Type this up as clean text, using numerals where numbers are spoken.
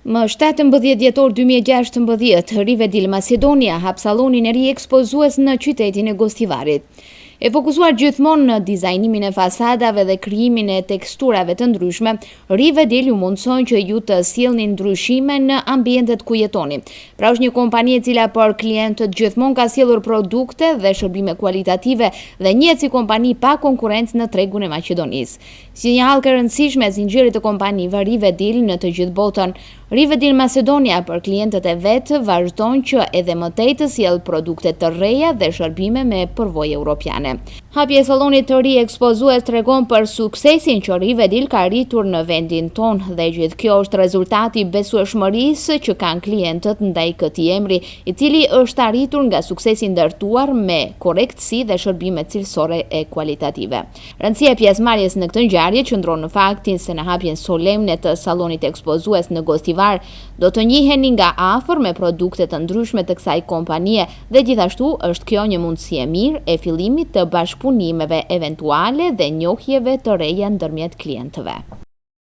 Më 17 dhjetor 2016, Rivedil Macedonia hap sallonin e ri ekspozues në qytetin e Gostivarit. E fokusuar gjithmonë në dizajnimin e fasadave dhe krijimin e teksturave të ndryshme, Rivedil ju mundson që ju të sjellni ndryshime në ambientet ku jetoni. Pra është një kompani e cila për klientët gjithmonë ka sjellur produkte dhe shërbime kualitative dhe njihet si kompani pa konkurrencë në tregun e Maqedonisë. Si një hallkë e rëndësishme e zinxhirit të kompanive Rivedil në të gjithë botën, Rivedil Macedonia për klientët e vet vazhdon që edhe më tej të sjellë produkte të reja dhe shërbime me përvojë europiane. Hapja e sallonit të ri ekspozues tregon për suksesin që Rivedil ka arritur në vendin tonë dhe gjithë kjo është rezultati i besueshmërisë që kanë klientët ndaj këtij emri, i cili është arritur nga suksesi ndërtuar me korrektësi dhe shërbime cilësore e kualitative. Rëndësia e pjesëmarrjes në këtë ngjarje qëndron në faktin se në hapjen solemne të sallonit ekspozues në Gostivar do të njiheni nga afër me produkte të ndryshme të kësaj kompanie dhe gjithashtu është kjo një mundësi e mirë e fillimit të bashkëpunimeve eventuale dhe njohjeve të reja ndërmjet klientëve.